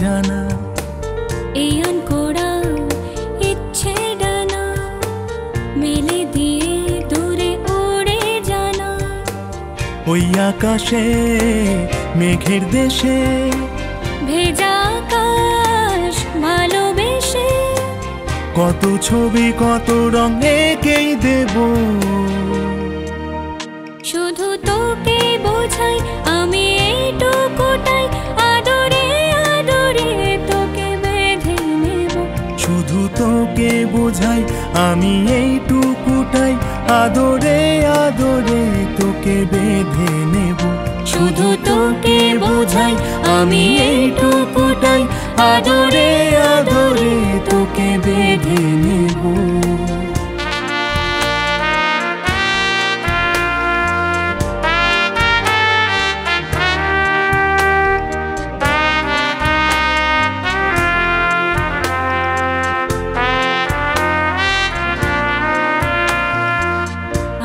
জানা এই আনকোড়া ইচ্ছে ডানা মেলে দিয়ে দূরে উড়ে জানা ওই আকাশে মেঘের দেশে ভেজা আকাশ ভালোবেসে কত ছবি কত রং এঁকেই দেব শুধু তোকে বোঝাই আমি এইটুকুটাই আদরে আদরে তোকে বেঁধে নেব শুধু তোকে বোঝাই আমি এইটুকুটাই আদরে আদরে তোকে বেঁধে নেব শুধু তোকে বোঝাই আমি এইটুকুটাই আদরে আদরে তোকে বেঁধে নেব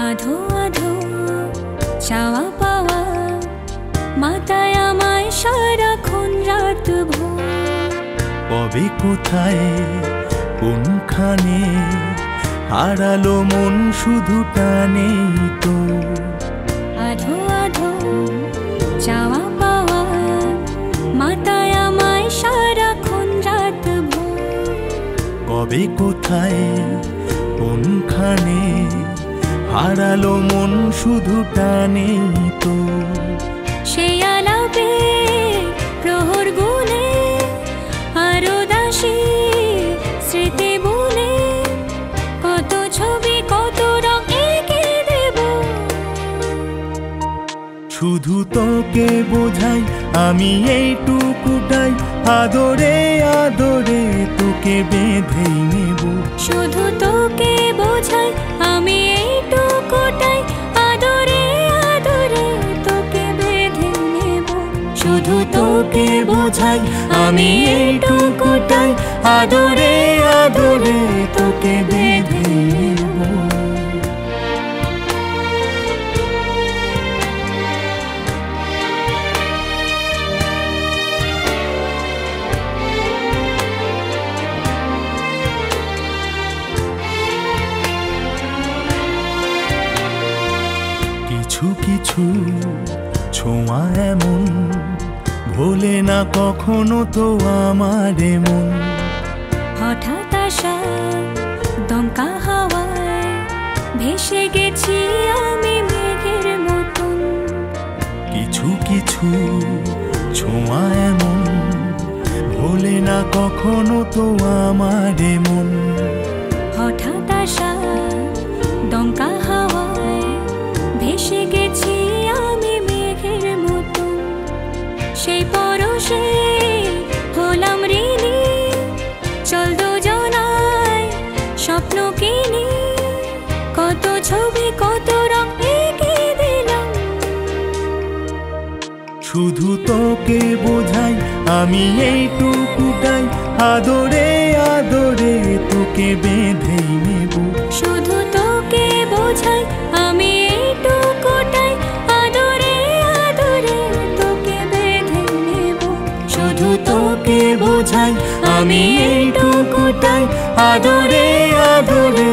আধো আধো চাওয়া পাওয়া মাথায় আমায় সারাক্ষণ রাত ভোর কবে কোথায় কোনখানে হারালো মন শুধু টানে তো আধো আধো চাওয়া পাওয়া মাথায় আমায় সারাক্ষণ রাত ভোর কবে কোথায় কোনখানে হারালো মন শুধু টানে তো সেই আলাপে প্রহর গুনে আরো দাসী স্মৃতি বলে কত ছবি কত রং এঁকে দেব শুধু তোকে বোঝাই আমি এইটুকুটাই আদরে আদরে তোকে বেঁধেই নেব শুধু তোকে বোঝাই আমি এইটুকুটাই আদরে আদরে তোকে বেঁধে নেব শুধু তোকে বোঝাই আমি এইটুকুটাই আদরে আদরে তোকে বেঁধে নেব কিছু কিছু ছোঁয়া এমন ভোলে না কখনো তো আমার মন হঠাৎ আসা দমকা হাওয়ায় ভেসে গেছি আমি মেঘের মতন কিছু কিছু ছোঁয়া এমন ভোলে না কখনো তো আমার মন হঠাৎ আসা দমকা হাওয়ায় ভেসে গেছি আমি মেঘের মতন সেই পরশে হলাম ঋণী চল দুজনায় স্বপ্ন কিনি কত ছবি কত রং এঁকে দিলাম শুধু তোকে বোঝাই আমি এইটুকুটাই আদরে আদরে তোকে বেঁধেই নেব শুধু তোকে বোঝাই আমি এইটুকুটাই আদরে আদরে তোকে বেঁধে নেব শুধু তোকে বোঝাই আমি এইটুকুটাই আদরে আদরে